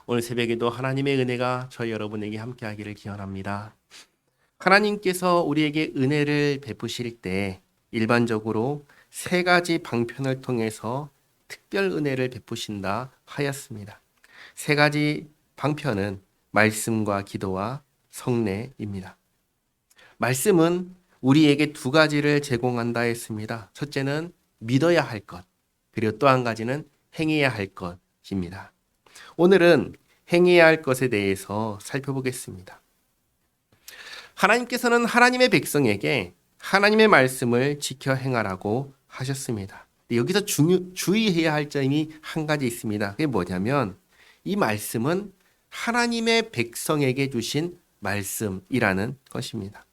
오늘 새벽에도 하나님의 은혜가 저희 여러분에게 함께하기를 기원합니다. 하나님께서 우리에게 은혜를 베푸실 때 일반적으로 세 가지 방편을 통해서 특별 은혜를 베푸신다 하였습니다. 세 가지 방편은 말씀과 기도와 성례입니다. 말씀은 우리에게 두 가지를 제공한다 했습니다. 첫째는 믿어야 할 것, 그리고 또 한 가지는 행해야 할 것입니다. 오늘은 행해야 할 것에 대해서 살펴보겠습니다. 하나님께서는 하나님의 백성에게 하나님의 말씀을 지켜 행하라고 하셨습니다. 여기서 주의해야 할 점이 한 가지 있습니다. 그게 뭐냐면 이 말씀은 하나님의 백성에게 주신 말씀이라는 것입니다.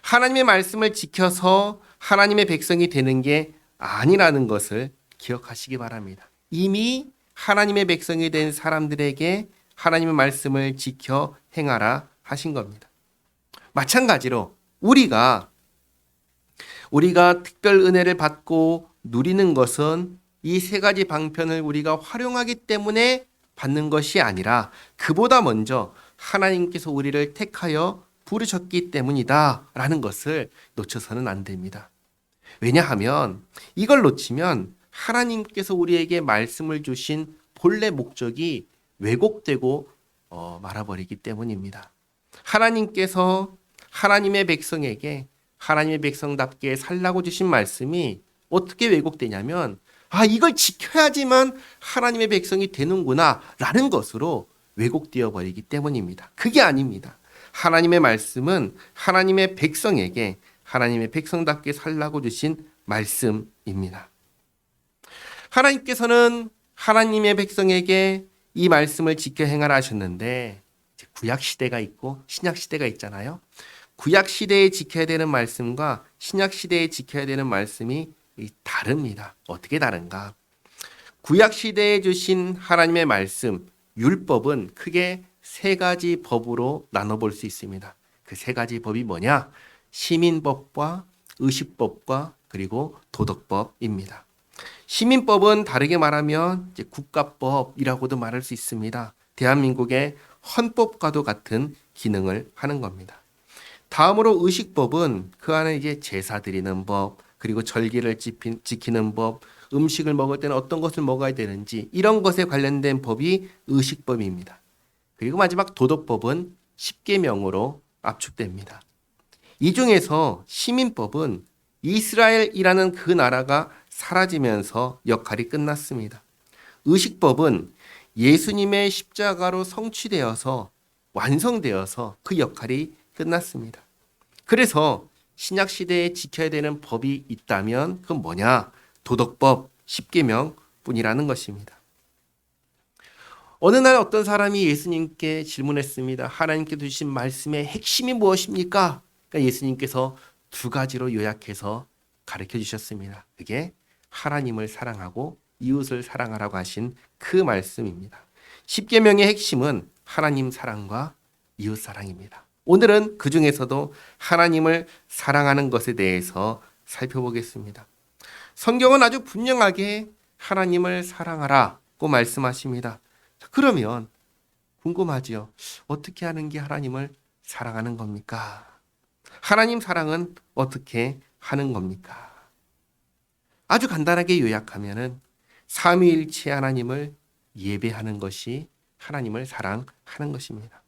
하나님의 말씀을 지켜서 하나님의 백성이 되는 게 아니라는 것을 기억하시기 바랍니다. 이미 하나님의 백성이 된 사람들에게 하나님의 말씀을 지켜 행하라 하신 겁니다. 마찬가지로 우리가 특별 은혜를 받고 누리는 것은 이 세 가지 방편을 우리가 활용하기 때문에 받는 것이 아니라 그보다 먼저 하나님께서 우리를 택하여 부르셨기 때문이다 라는 것을 놓쳐서는 안 됩니다. 왜냐하면 이걸 놓치면 하나님께서 우리에게 말씀을 주신 본래 목적이 왜곡되고 말아버리기 때문입니다. 하나님께서 하나님의 백성에게 하나님의 백성답게 살라고 주신 말씀이 어떻게 왜곡되냐면 이걸 지켜야지만 하나님의 백성이 되는구나 라는 것으로 왜곡되어 버리기 때문입니다. 그게 아닙니다. 하나님의 말씀은 하나님의 백성에게 하나님의 백성답게 살라고 주신 말씀입니다. 하나님께서는 하나님의 백성에게 이 말씀을 지켜 행하라 하셨는데 구약 시대가 있고 신약 시대가 있잖아요. 구약 시대에 지켜야 되는 말씀과 신약 시대에 지켜야 되는 말씀이 다릅니다. 어떻게 다른가? 구약 시대에 주신 하나님의 말씀, 율법은 크게 세 가지 법으로 나눠볼 수 있습니다. 그 세 가지 법이 뭐냐? 시민법과 의식법과 그리고 도덕법입니다. 시민법은 다르게 말하면 국가법이라고도 말할 수 있습니다. 대한민국의 헌법과도 같은 기능을 하는 겁니다. 다음으로 의식법은 그 안에 제사 드리는 법, 그리고 절기를 지키는 법, 음식을 먹을 때는 어떤 것을 먹어야 되는지 이런 것에 관련된 법이 의식법입니다. 그리고 마지막 도덕법은 십계명으로 압축됩니다. 이 중에서 시민법은 이스라엘이라는 그 나라가 사라지면서 역할이 끝났습니다. 의식법은 예수님의 십자가로 성취되어서 완성되어서 그 역할이 끝났습니다. 그래서 신약 시대에 지켜야 되는 법이 있다면 그건 뭐냐? 도덕법, 십계명 뿐이라는 것입니다. 어느 날 어떤 사람이 예수님께 질문했습니다. 하나님께 주신 말씀의 핵심이 무엇입니까? 그러니까 예수님께서 두 가지로 요약해서 가르쳐 주셨습니다. 그게 하나님을 사랑하고 이웃을 사랑하라고 하신 그 말씀입니다. 십계명의 핵심은 하나님 사랑과 이웃 사랑입니다. 오늘은 그 중에서도 하나님을 사랑하는 것에 대해서 살펴보겠습니다. 성경은 아주 분명하게 하나님을 사랑하라고 말씀하십니다. 그러면 궁금하지요? 어떻게 하는 게 하나님을 사랑하는 겁니까? 하나님 사랑은 어떻게 하는 겁니까? 아주 간단하게 요약하면은 삼위일체 하나님을 예배하는 것이 하나님을 사랑하는 것입니다.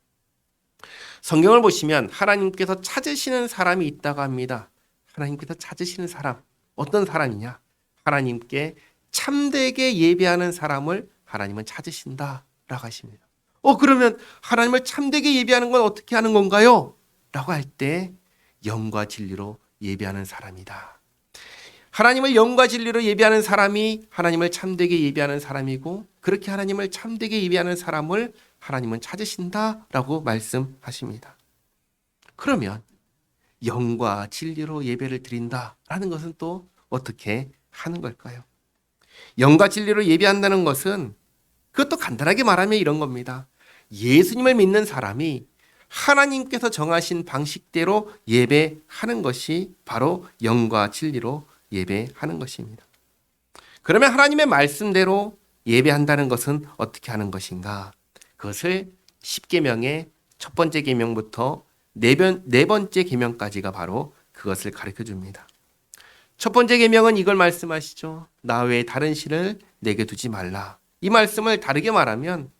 성경을 보시면 하나님께서 찾으시는 사람이 있다고 합니다. 하나님께서 찾으시는 사람, 어떤 사람이냐? 하나님께 참되게 예배하는 사람을 하나님은 찾으신다라고 하십니다. 그러면 하나님을 참되게 예배하는 건 어떻게 하는 건가요? 라고 할 때 영과 진리로 예배하는 사람이다. 하나님을 영과 진리로 예배하는 사람이 하나님을 참되게 예배하는 사람이고, 그렇게 하나님을 참되게 예배하는 사람을 하나님은 찾으신다라고 말씀하십니다. 그러면 영과 진리로 예배를 드린다라는 것은 또 어떻게 하는 걸까요? 영과 진리로 예배한다는 것은 그것도 간단하게 말하면 이런 겁니다. 예수님을 믿는 사람이 하나님께서 정하신 방식대로 예배하는 것이 바로 영과 진리로 예배하는 것입니다. 그러면 하나님의 말씀대로 예배한다는 것은 어떻게 하는 것인가? 그것을 10계명의 첫 번째 계명부터 네 번째 계명까지가 바로 그것을 가르쳐 줍니다. 첫 번째 계명은 이걸 말씀하시죠. 나 외에 다른 신을 내게 두지 말라. 이 말씀을 다르게 말하면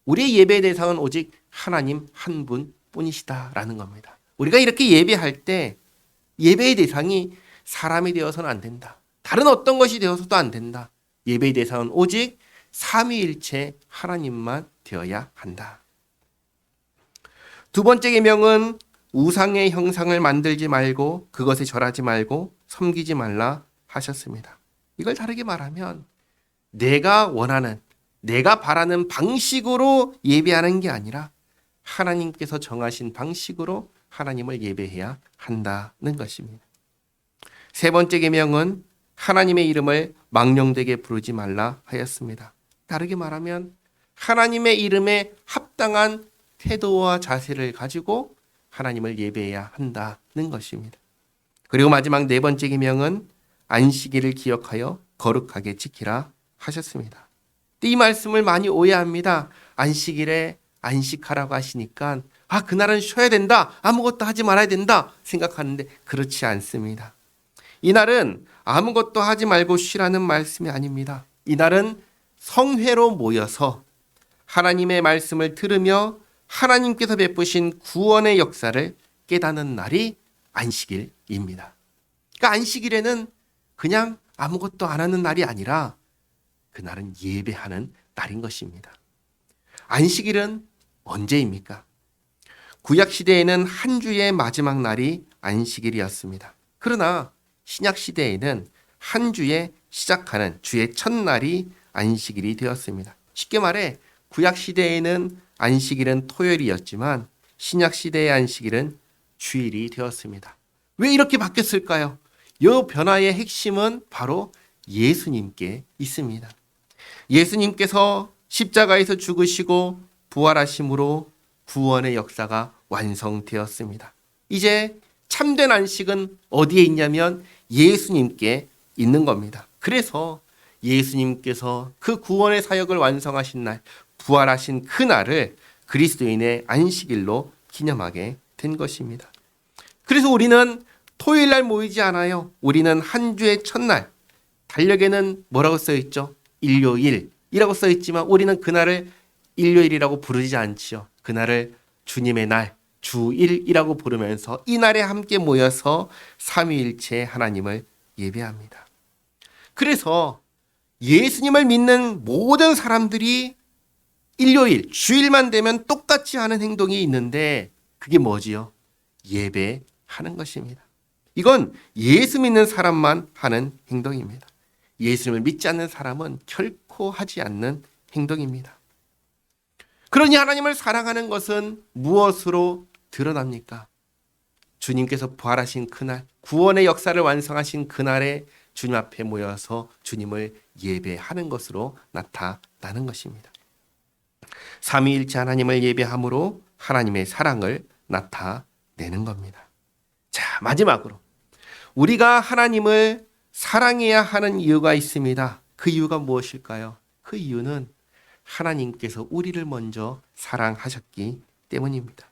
우리의 예배의 대상은 오직 하나님 한 분뿐이시다라는 겁니다. 우리가 이렇게 예배할 때 예배의 대상이 사람이 되어서는 안 된다. 다른 어떤 것이 되어서도 안 된다. 예배의 대상은 오직 삼위일체 하나님만 되어야 한다. 두 번째 계명은 우상의 형상을 만들지 말고 그것에 절하지 말고 섬기지 말라 하셨습니다. 이걸 다르게 말하면 내가 원하는, 내가 바라는 방식으로 예배하는 게 아니라 하나님께서 정하신 방식으로 하나님을 예배해야 한다는 것입니다. 세 번째 계명은 하나님의 이름을 망령되게 부르지 말라 하였습니다. 다르게 말하면 하나님의 이름에 합당한 태도와 자세를 가지고 하나님을 예배해야 한다는 것입니다. 그리고 마지막 네 번째 계명은 안식일을 기억하여 거룩하게 지키라 하셨습니다. 이 말씀을 많이 오해합니다. 안식일에 안식하라고 하시니까 그날은 쉬어야 된다, 아무것도 하지 말아야 된다 생각하는데 그렇지 않습니다. 이날은 아무것도 하지 말고 쉬라는 말씀이 아닙니다. 이날은 성회로 모여서 하나님의 말씀을 들으며 하나님께서 베푸신 구원의 역사를 깨닫는 날이 안식일입니다. 그러니까 안식일에는 그냥 아무것도 안 하는 날이 아니라 그날은 예배하는 날인 것입니다. 안식일은 언제입니까? 구약시대에는 한 주의 마지막 날이 안식일이었습니다. 그러나 신약시대에는 한 주에 시작하는 주의 첫날이 안식일이 되었습니다. 쉽게 말해 구약시대에는 안식일은 토요일이었지만 신약시대의 안식일은 주일이 되었습니다. 왜 이렇게 바뀌었을까요? 이 변화의 핵심은 바로 예수님께 있습니다. 예수님께서 십자가에서 죽으시고 부활하심으로 구원의 역사가 완성되었습니다. 이제 참된 안식은 어디에 있냐면 예수님께 있는 겁니다. 그래서 예수님께서 그 구원의 사역을 완성하신 날, 부활하신 그 날을 그리스도인의 안식일로 기념하게 된 것입니다. 그래서 우리는 토요일 날 모이지 않아요. 우리는 한 주의 첫날, 달력에는 뭐라고 써있죠? 일요일이라고 써있지만 우리는 그날을 일요일이라고 부르지 않지요. 그날을 주님의 날, 주일이라고 부르면서 이 날에 함께 모여서 삼위일체 하나님을 예배합니다. 그래서 예수님을 믿는 모든 사람들이 일요일, 주일만 되면 똑같이 하는 행동이 있는데 그게 뭐지요? 예배하는 것입니다. 이건 예수 믿는 사람만 하는 행동입니다. 예수님을 믿지 않는 사람은 결코 하지 않는 행동입니다. 그러니 하나님을 사랑하는 것은 무엇으로 드러납니까? 주님께서 부활하신 그날, 구원의 역사를 완성하신 그날에 주님 앞에 모여서 주님을 예배하는 것으로 나타나는 것입니다. 삼위일체 하나님을 예배함으로 하나님의 사랑을 나타내는 겁니다. 자, 마지막으로 우리가 하나님을 사랑해야 하는 이유가 있습니다. 그 이유가 무엇일까요? 그 이유는 하나님께서 우리를 먼저 사랑하셨기 때문입니다.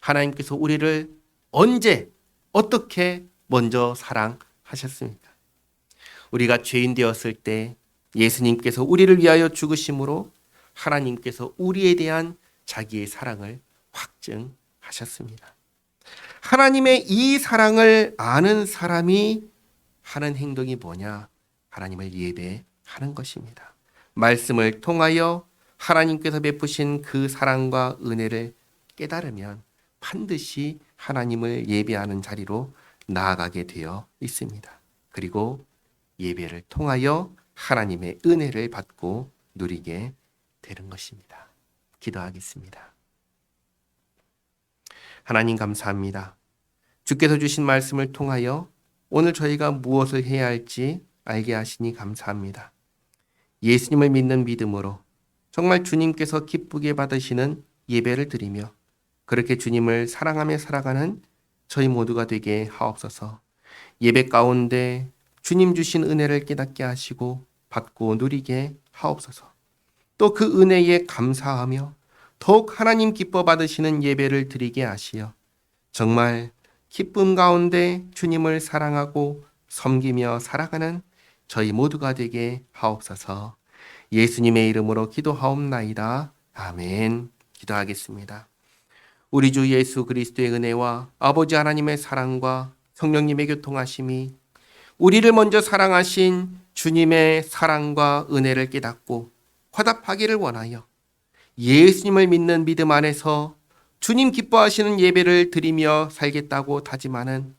하나님께서 우리를 언제 어떻게 먼저 사랑하셨습니까? 우리가 죄인 되었을 때 예수님께서 우리를 위하여 죽으심으로 하나님께서 우리에 대한 자기의 사랑을 확증하셨습니다. 하나님의 이 사랑을 아는 사람이 하는 행동이 뭐냐? 하나님을 예배하는 것입니다. 말씀을 통하여 하나님께서 베푸신 그 사랑과 은혜를 깨달으면 반드시 하나님을 예배하는 자리로 나아가게 되어 있습니다. 그리고 예배를 통하여 하나님의 은혜를 받고 누리게 되는 것입니다. 기도하겠습니다. 하나님 감사합니다. 주께서 주신 말씀을 통하여 오늘 저희가 무엇을 해야 할지 알게 하시니 감사합니다. 예수님을 믿는 믿음으로 정말 주님께서 기쁘게 받으시는 예배를 드리며 그렇게 주님을 사랑하며 살아가는 저희 모두가 되게 하옵소서. 예배 가운데 주님 주신 은혜를 깨닫게 하시고 받고 누리게 하옵소서. 또 그 은혜에 감사하며 더욱 하나님 기뻐 받으시는 예배를 드리게 하시어 정말 기쁨 가운데 주님을 사랑하고 섬기며 살아가는 저희 모두가 되게 하옵소서. 예수님의 이름으로 기도하옵나이다. 아멘. 기도하겠습니다. 우리 주 예수 그리스도의 은혜와 아버지 하나님의 사랑과 성령님의 교통하심이 우리를 먼저 사랑하신 주님의 사랑과 은혜를 깨닫고 화답하기를 원하여 예수님을 믿는 믿음 안에서 주님 기뻐하시는 예배를 드리며 살겠다고 다짐하는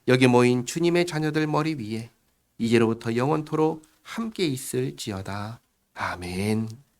여기 모인 주님의 자녀들 머리 위에 이제로부터 영원토록 함께 있을지어다. 아멘.